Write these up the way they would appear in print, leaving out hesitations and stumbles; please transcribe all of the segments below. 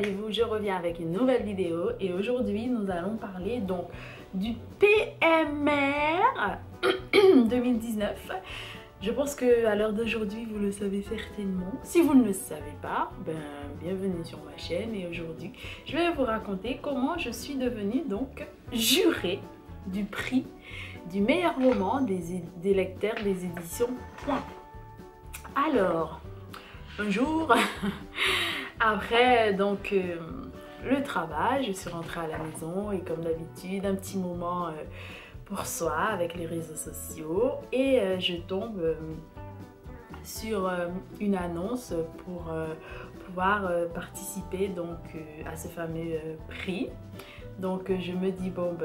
allez-vous? Je reviens avec une nouvelle vidéo et aujourd'hui nous allons parler donc du PMR 2019. Je pense que à l'heure d'aujourd'hui vous le savez certainement. Si vous ne le savez pas, bienvenue sur ma chaîne et aujourd'hui je vais vous raconter comment je suis devenue donc jurée du prix du meilleur roman des lecteurs des éditions Point. Alors, un jour, après donc le travail, je suis rentrée à la maison et comme d'habitude, un petit moment pour soi avec les réseaux sociaux et je tombe sur une annonce pour pouvoir participer donc à ce fameux prix. Donc je me dis bon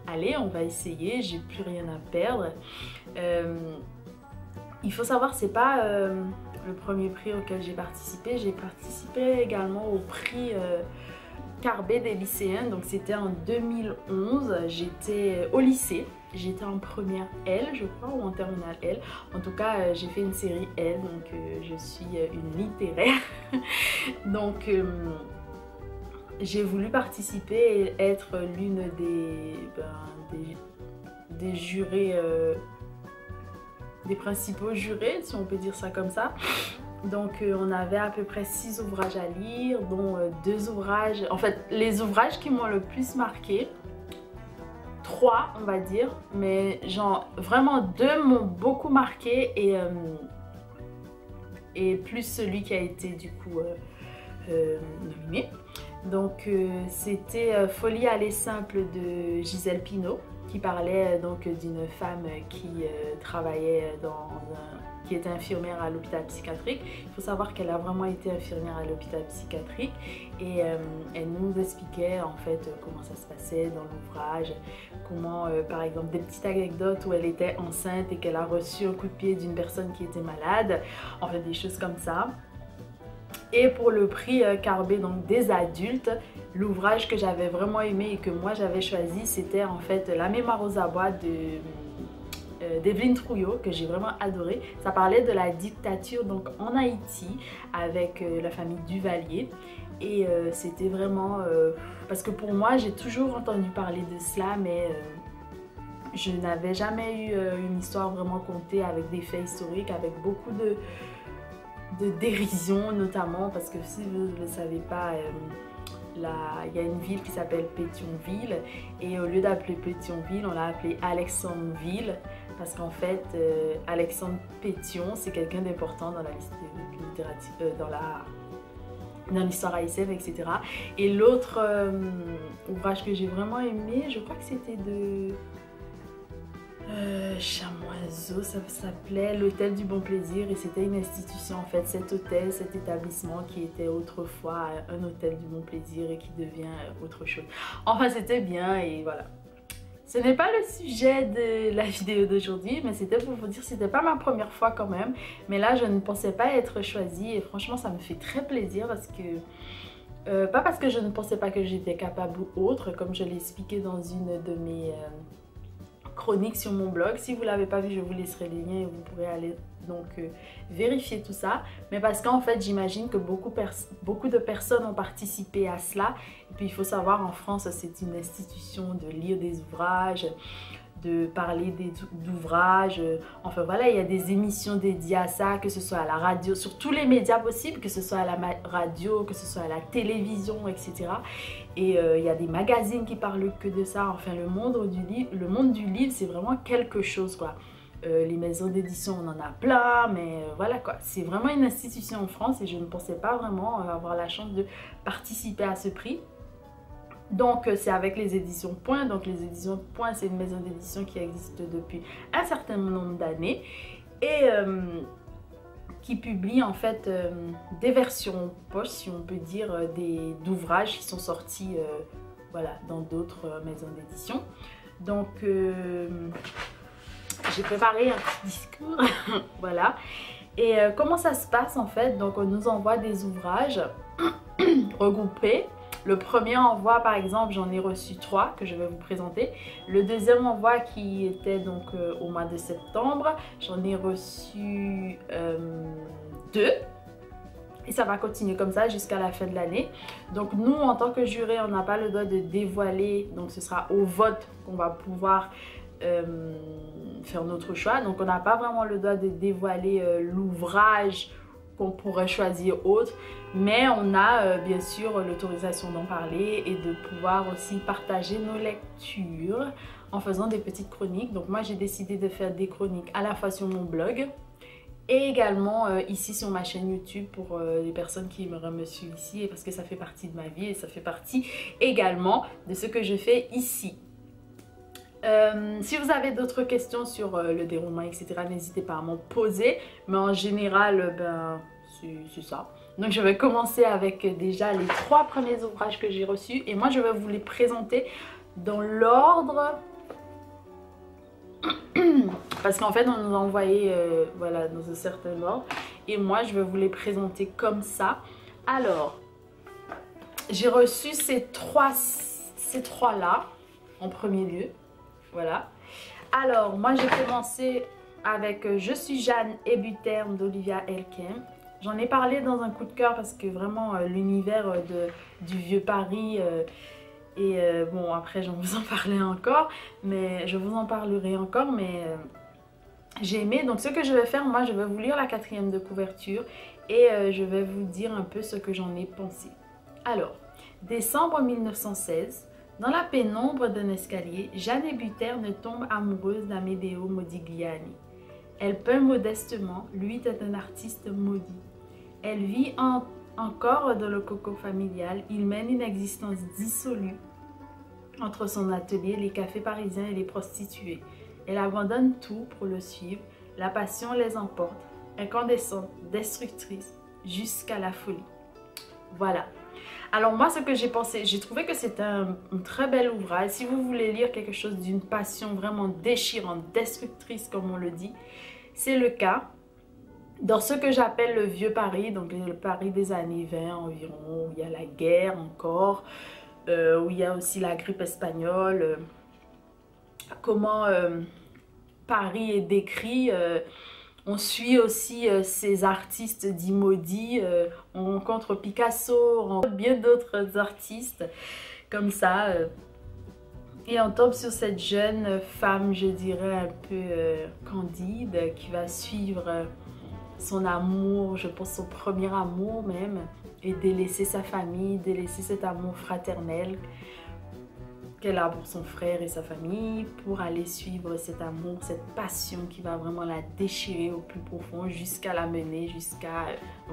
allez, on va essayer, j'ai plus rien à perdre. Il faut savoir, c'est pas le premier prix auquel j'ai participé également au prix Carbet des lycéens, donc c'était en 2011, j'étais au lycée, j'étais en première L je crois ou en terminale L, en tout cas j'ai fait une série L, donc je suis une littéraire, donc j'ai voulu participer et être l'une des jurés, des principaux jurés, si on peut dire ça comme ça. Donc on avait à peu près 6 ouvrages à lire, dont 2 ouvrages, en fait les ouvrages qui m'ont le plus marqué, 3 on va dire, mais genre vraiment 2 m'ont beaucoup marqué et plus celui qui a été du coup nominé. Donc c'était Folie aller simple de Gisèle Pineau, qui parlait donc d'une femme qui travaillait qui était infirmière à l'hôpital psychiatrique. Il faut savoir qu'elle a vraiment été infirmière à l'hôpital psychiatrique et elle nous expliquait en fait comment ça se passait dans l'ouvrage, comment par exemple des petites anecdotes où elle était enceinte et qu'elle a reçu un coup de pied d'une personne qui était malade, en fait des choses comme ça. Et pour le prix Carbet donc des adultes, l'ouvrage que j'avais vraiment aimé et que moi j'avais choisi, c'était en fait La mémoire aux abois d'Evelyne Trouillot, que j'ai vraiment adoré. Ça parlait de la dictature donc en Haïti avec la famille Duvalier et c'était vraiment parce que pour moi j'ai toujours entendu parler de cela, mais je n'avais jamais eu une histoire vraiment contée avec des faits historiques, avec beaucoup de dérision notamment, parce que si vous ne le savez pas, il y a une ville qui s'appelle Pétionville et au lieu d'appeler Pétionville, on l'a appelé Alexandreville parce qu'en fait Alexandre Pétion c'est quelqu'un d'important dans la littérature, dans l'histoire haïtienne, etc. Et l'autre ouvrage que j'ai vraiment aimé, je crois que c'était de Chamoiseau, ça s'appelait l'Hôtel du Bon Plaisir et c'était une institution en fait, cet hôtel, cet établissement qui était autrefois un hôtel du Bon Plaisir et qui devient autre chose. Enfin c'était bien et voilà. Ce n'est pas le sujet de la vidéo d'aujourd'hui, mais c'était pour vous dire que c'était pas ma première fois quand même. Mais là je ne pensais pas être choisie et franchement ça me fait très plaisir parce que pas parce que je ne pensais pas que j'étais capable ou autre, comme je l'ai expliqué dans une de mes chronique sur mon blog. Si vous ne l'avez pas vu, je vous laisserai les liens et vous pourrez aller donc vérifier tout ça. Mais parce qu'en fait j'imagine que beaucoup de personnes ont participé à cela. Et puis il faut savoir, en France c'est une institution de lire des ouvrages, de parler d'ouvrages, enfin voilà, il y a des émissions dédiées à ça, que ce soit à la radio, sur tous les médias possibles, que ce soit à la radio, que ce soit à la télévision, etc. Et il y a des magazines qui parlent que de ça. Enfin le monde du livre c'est vraiment quelque chose quoi. Les maisons d'édition on en a plein, mais voilà quoi, c'est vraiment une institution en France et je ne pensais pas vraiment avoir la chance de participer à ce prix. Donc c'est avec les éditions Point. Donc les éditions Point c'est une maison d'édition qui existe depuis un certain nombre d'années et qui publie en fait des versions poche, si on peut dire, d'ouvrages qui sont sortis voilà, dans d'autres maisons d'édition. Donc j'ai préparé un petit discours voilà. Et comment ça se passe en fait? Donc on nous envoie des ouvrages regroupés. Le premier envoi par exemple, j'en ai reçu 3 que je vais vous présenter. Le deuxième envoi qui était donc au mois de septembre, j'en ai reçu 2. Et ça va continuer comme ça jusqu'à la fin de l'année. Donc nous, en tant que juré, on n'a pas le droit de dévoiler. Donc ce sera au vote qu'on va pouvoir faire notre choix. Donc on n'a pas vraiment le droit de dévoiler l'ouvrage qu'on pourrait choisir autre. Mais on a bien sûr l'autorisation d'en parler et de pouvoir aussi partager nos lectures en faisant des petites chroniques. Donc moi, j'ai décidé de faire des chroniques à la fois sur mon blog et également ici sur ma chaîne YouTube pour les personnes qui aimeraient me suivre ici, et parce que ça fait partie de ma vie et ça fait partie également de ce que je fais ici. Si vous avez d'autres questions sur le déroulement, etc., n'hésitez pas à m'en poser. Mais en général, ben, c'est ça. Donc je vais commencer avec déjà les 3 premiers ouvrages que j'ai reçus. Et moi, je vais vous les présenter dans l'ordre... Parce qu'en fait on nous a envoyé voilà, dans un certain ordre, et moi je vais vous les présenter comme ça. Alors j'ai reçu ces trois là en premier lieu, voilà. Alors moi j'ai commencé avec Je suis Jeanne et Buterne d'Olivia Elkem. J'en ai parlé dans un coup de cœur parce que vraiment l'univers du vieux Paris bon, après, je vais vous en parler encore, mais je vous en parlerai encore, mais j'ai aimé. Donc, ce que je vais faire, moi, je vais vous lire la 4e de couverture et je vais vous dire un peu ce que j'en ai pensé. Alors, décembre 1916, dans la pénombre d'un escalier, Jeanne et Buterne tombe amoureuse d'Amedeo Modigliani. Elle peint modestement, lui est un artiste maudit. Elle vit encore dans le coco familial, il mène une existence dissolue entre son atelier, les cafés parisiens et les prostituées. Elle abandonne tout pour le suivre, la passion les emporte, incandescente, destructrice, jusqu'à la folie. Voilà. Alors moi, ce que j'ai pensé, j'ai trouvé que c'était un très bel ouvrage. Si vous voulez lire quelque chose d'une passion vraiment déchirante, destructrice comme on le dit, c'est le cas. Dans ce que j'appelle le vieux Paris, donc le Paris des années 20 environ, où il y a la guerre encore, où il y a aussi la grippe espagnole, comment Paris est décrit. On suit aussi ces artistes dits maudits, on rencontre Picasso, on rencontre bien d'autres artistes comme ça. Et on tombe sur cette jeune femme, je dirais un peu candide, qui va suivre son amour, je pense son premier amour même, et délaisser sa famille, délaisser cet amour fraternel qu'elle a pour son frère et sa famille, pour aller suivre cet amour, cette passion qui va vraiment la déchirer au plus profond jusqu'à la mener, jusqu'à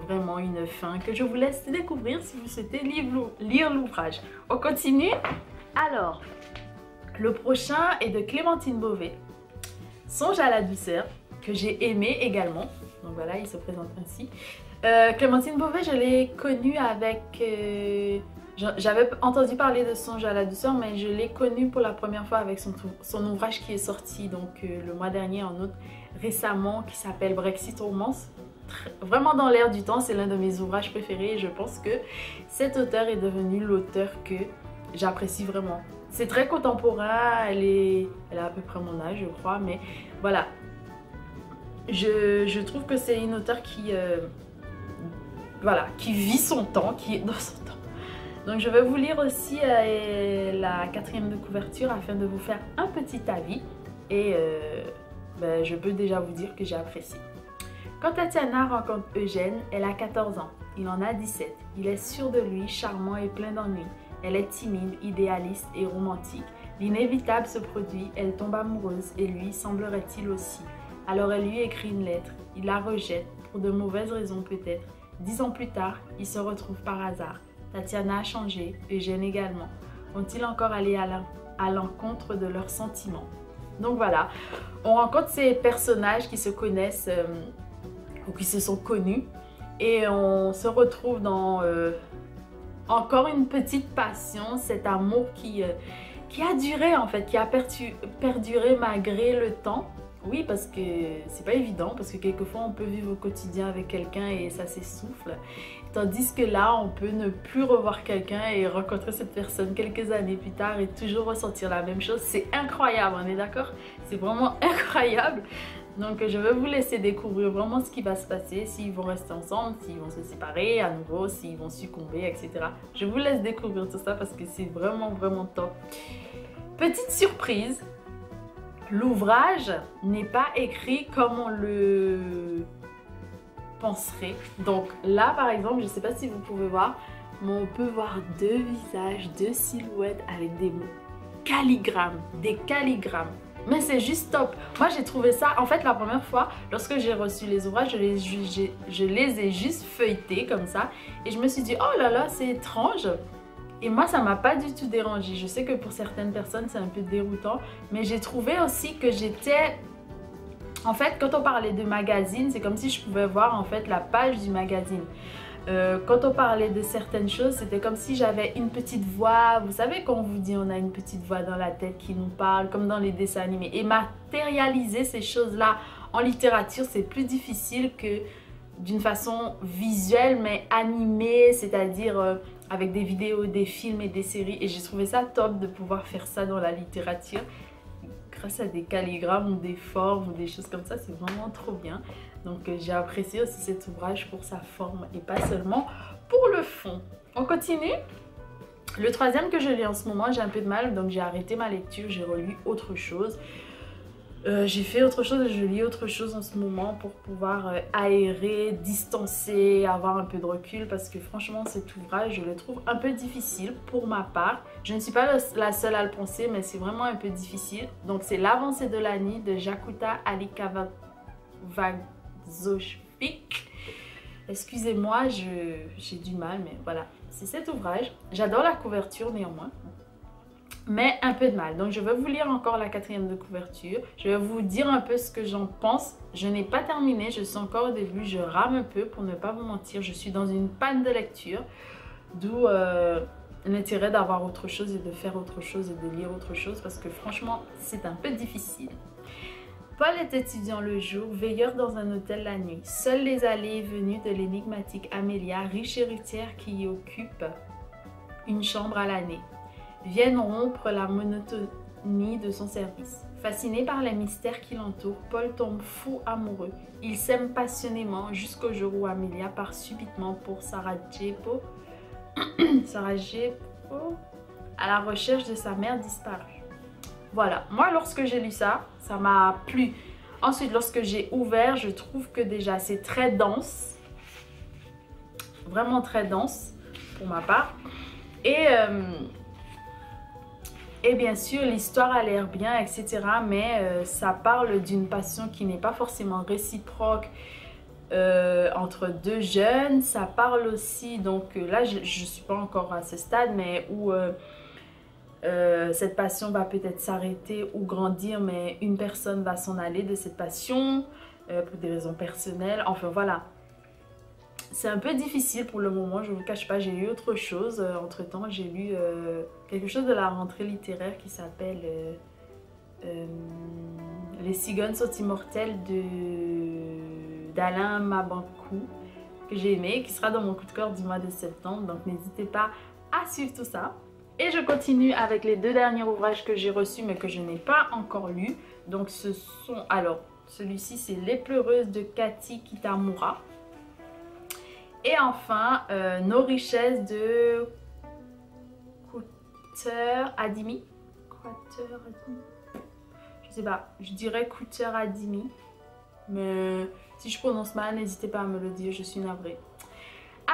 vraiment une fin que je vous laisse découvrir si vous souhaitez lire l'ouvrage. On continue. Alors, le prochain est de Clémentine Beauvais, Songe à la douceur, que j'ai aimé également. Donc voilà, il se présente ainsi. Clémentine Beauvais, je l'ai connue avec... J'avais entendu parler de Songe à la douceur, mais je l'ai connue pour la première fois avec son ouvrage qui est sorti donc le mois dernier en août, récemment, qui s'appelle Brexit Romance. Vraiment dans l'air du temps, c'est l'un de mes ouvrages préférés et je pense que cet auteur est devenu l'auteur que j'apprécie vraiment. C'est très contemporain, elle a à peu près mon âge je crois, mais voilà. Je trouve que c'est une auteure qui, voilà, qui vit son temps, qui est dans son temps. Donc je vais vous lire aussi la 4e de couverture afin de vous faire un petit avis. Et je peux déjà vous dire que j'ai apprécié. Quand Tatiana rencontre Eugène, elle a 14 ans. Il en a 17. Il est sûr de lui, charmant et plein d'ennuis. Elle est timide, idéaliste et romantique. L'inévitable se produit, elle tombe amoureuse et lui semblerait-il aussi. Alors elle lui écrit une lettre. Il la rejette, pour de mauvaises raisons peut-être. 10 ans plus tard, ils se retrouvent par hasard. Tatiana a changé, Eugène également. Vont-ils encore aller à l'encontre de leurs sentiments? Donc voilà, on rencontre ces personnages qui se connaissent ou qui se sont connus et on se retrouve dans encore une petite passion, cet amour qui a duré en fait, qui a perduré malgré le temps. Oui, parce que c'est pas évident, parce que quelquefois on peut vivre au quotidien avec quelqu'un et ça s'essouffle. Tandis que là, on peut ne plus revoir quelqu'un et rencontrer cette personne quelques années plus tard et toujours ressentir la même chose. C'est incroyable, on est d'accord? C'est vraiment incroyable. Donc je vais vous laisser découvrir vraiment ce qui va se passer, s'ils vont rester ensemble, s'ils vont se séparer à nouveau, s'ils vont succomber, etc. Je vous laisse découvrir tout ça parce que c'est vraiment vraiment top. Petite surprise, l'ouvrage n'est pas écrit comme on le penserait. Donc là par exemple, je ne sais pas si vous pouvez voir, mais on peut voir deux visages, deux silhouettes avec des mots. Calligrammes, des calligrammes. Mais c'est juste top. Moi j'ai trouvé ça, en fait la première fois, lorsque j'ai reçu les ouvrages, je les ai juste feuilletés comme ça. Et je me suis dit, oh là là, c'est étrange. Et moi ça m'a pas du tout dérangé. Je sais que pour certaines personnes c'est un peu déroutant. Mais j'ai trouvé aussi que j'étais... En fait quand on parlait de magazine, c'est comme si je pouvais voir en fait la page du magazine. Quand on parlait de certaines choses, c'était comme si j'avais une petite voix. Vous savez quand on vous dit on a une petite voix dans la tête qui nous parle, comme dans les dessins animés. Et matérialiser ces choses-là en littérature, c'est plus difficile que d'une façon visuelle, mais animée, c'est-à-dire avec des vidéos, des films et des séries. Et j'ai trouvé ça top de pouvoir faire ça dans la littérature. Grâce à des calligrammes ou des formes ou des choses comme ça, c'est vraiment trop bien. Donc j'ai apprécié aussi cet ouvrage pour sa forme et pas seulement pour le fond. On continue. Le troisième que je lis en ce moment, j'ai un peu de mal, donc j'ai arrêté ma lecture, j'ai relu autre chose. J'ai fait autre chose et je lis autre chose en ce moment pour pouvoir aérer, distancer, avoir un peu de recul parce que franchement cet ouvrage, je le trouve un peu difficile pour ma part. Je ne suis pas la seule à le penser, mais c'est vraiment un peu difficile. Donc c'est L'avancée de la nuit de Jakuta Alikavazovic. Excusez-moi, j'ai du mal, mais voilà. C'est cet ouvrage. J'adore la couverture néanmoins, mais un peu de mal. Donc je vais vous lire encore la quatrième de couverture. Je vais vous dire un peu ce que j'en pense. Je n'ai pas terminé, je suis encore au début. Je rame un peu pour ne pas vous mentir. Je suis dans une panne de lecture. D'où l'intérêt d'avoir autre chose et de faire autre chose et de lire autre chose. Parce que franchement, c'est un peu difficile. Paul est étudiant le jour, veilleur dans un hôtel la nuit. Seules les allées et venues de l'énigmatique Amélia, riche héritière qui y occupe une chambre à l'année, viennent rompre la monotonie de son service. Fasciné par les mystères qui l'entourent, Paul tombe fou amoureux. Il s'aime passionnément jusqu'au jour où Amelia part subitement pour Sarajevo à la recherche de sa mère disparue. Voilà, moi lorsque j'ai lu ça, ça m'a plu. Ensuite, lorsque j'ai ouvert, je trouve que déjà c'est très dense. Vraiment très dense pour ma part. Et bien sûr, l'histoire a l'air bien, etc. Mais ça parle d'une passion qui n'est pas forcément réciproque entre deux jeunes. Ça parle aussi, donc là, je ne suis pas encore à ce stade, mais où cette passion va peut-être s'arrêter ou grandir, mais une personne va s'en aller de cette passion pour des raisons personnelles. Enfin, voilà. C'est un peu difficile pour le moment, je ne vous cache pas, j'ai lu autre chose. Entre-temps, j'ai lu quelque chose de la rentrée littéraire qui s'appelle Les cigognes sont immortelles d'Alain Mabankou, que j'ai aimé, qui sera dans mon coup de cœur du mois de septembre. Donc n'hésitez pas à suivre tout ça. Et je continue avec les deux derniers ouvrages que j'ai reçus mais que je n'ai pas encore lus. Donc ce sont, alors, celui-ci c'est Les pleureuses de Cathy Kitamura. Et enfin, Nos richesses de Couteur Adimi. Je sais pas, je dirais Couteur Adimi. Mais si je prononce mal, n'hésitez pas à me le dire, je suis navrée.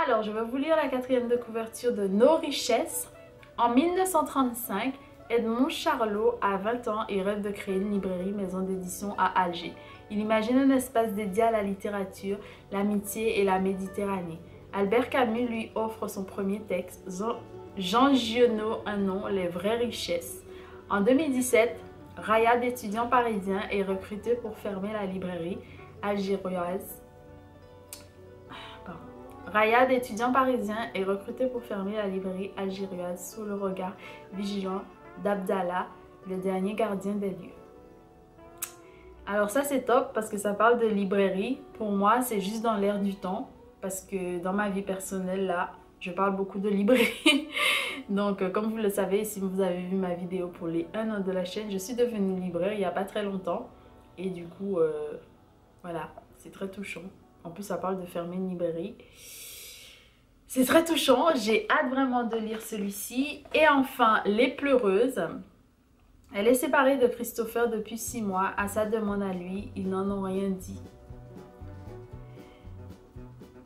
Alors, je vais vous lire la quatrième de couverture de Nos richesses. En 1935, Edmond Charlot a 20 ans et rêve de créer une librairie maison d'édition à Alger. Il imagine un espace dédié à la littérature, l'amitié et la Méditerranée. Albert Camus lui offre son premier texte, Jean Giono, un nom, Les vraies richesses. En 2017, Raya d'étudiants parisiens est recruté pour fermer la librairie algéroise. Raya d'étudiants parisiens est recruté pour fermer la librairie algéroise sous le regard vigilant d'Abdallah, le dernier gardien des lieux. Alors ça c'est top parce que ça parle de librairie. Pour moi c'est juste dans l'air du temps parce que dans ma vie personnelle là, je parle beaucoup de librairie. Donc comme vous le savez, si vous avez vu ma vidéo pour les 1 an de la chaîne, je suis devenue libraire il n'y a pas très longtemps. Et du coup, Voilà, c'est très touchant. En plus, ça parle de fermer une librairie. C'est très touchant. J'ai hâte vraiment de lire celui-ci. Et enfin, Les Pleureuses. Elle est séparée de Christopher depuis 6 mois. À sa demande à lui, ils n'en ont rien dit.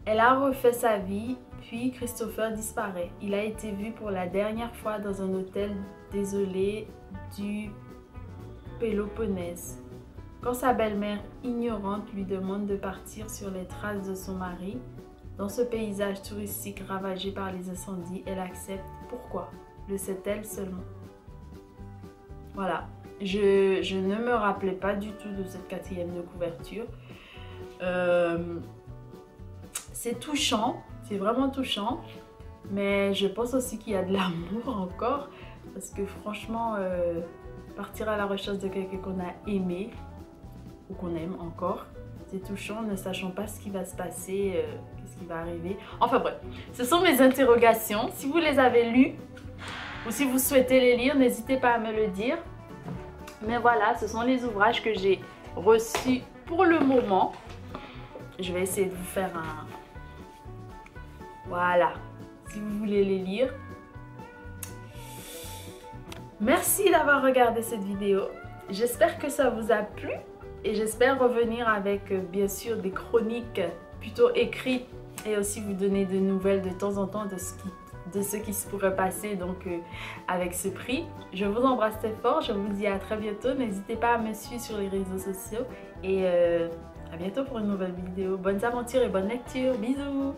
Elle a refait sa vie, puis Christopher disparaît. Il a été vu pour la dernière fois dans un hôtel désolé du Péloponnèse. Quand sa belle-mère ignorante lui demande de partir sur les traces de son mari, dans ce paysage touristique ravagé par les incendies, elle accepte. Pourquoi? Le sait-elle seulement? Voilà, je ne me rappelais pas du tout de cette 4e de couverture. C'est touchant, c'est vraiment touchant, mais je pense aussi qu'il y a de l'amour encore, parce que franchement, partir à la recherche de quelqu'un qu'on a aimé, ou qu'on aime encore, c'est touchant, ne sachant pas ce qui va se passer, qu'est-ce qui va arriver. Enfin bref, ce sont mes interrogations. Si vous les avez lues, ou si vous souhaitez les lire, n'hésitez pas à me le dire. Mais voilà, ce sont les ouvrages que j'ai reçus pour le moment. Je vais essayer de vous faire un... Voilà, si vous voulez les lire. Merci d'avoir regardé cette vidéo. J'espère que ça vous a plu. Et j'espère revenir avec bien sûr des chroniques plutôt écrites et aussi vous donner de nouvelles de temps en temps de ce qui se pourrait passer donc avec ce prix. Je vous embrasse très fort, je vous dis à très bientôt. N'hésitez pas à me suivre sur les réseaux sociaux et à bientôt pour une nouvelle vidéo. Bonnes aventures et bonne lecture, bisous!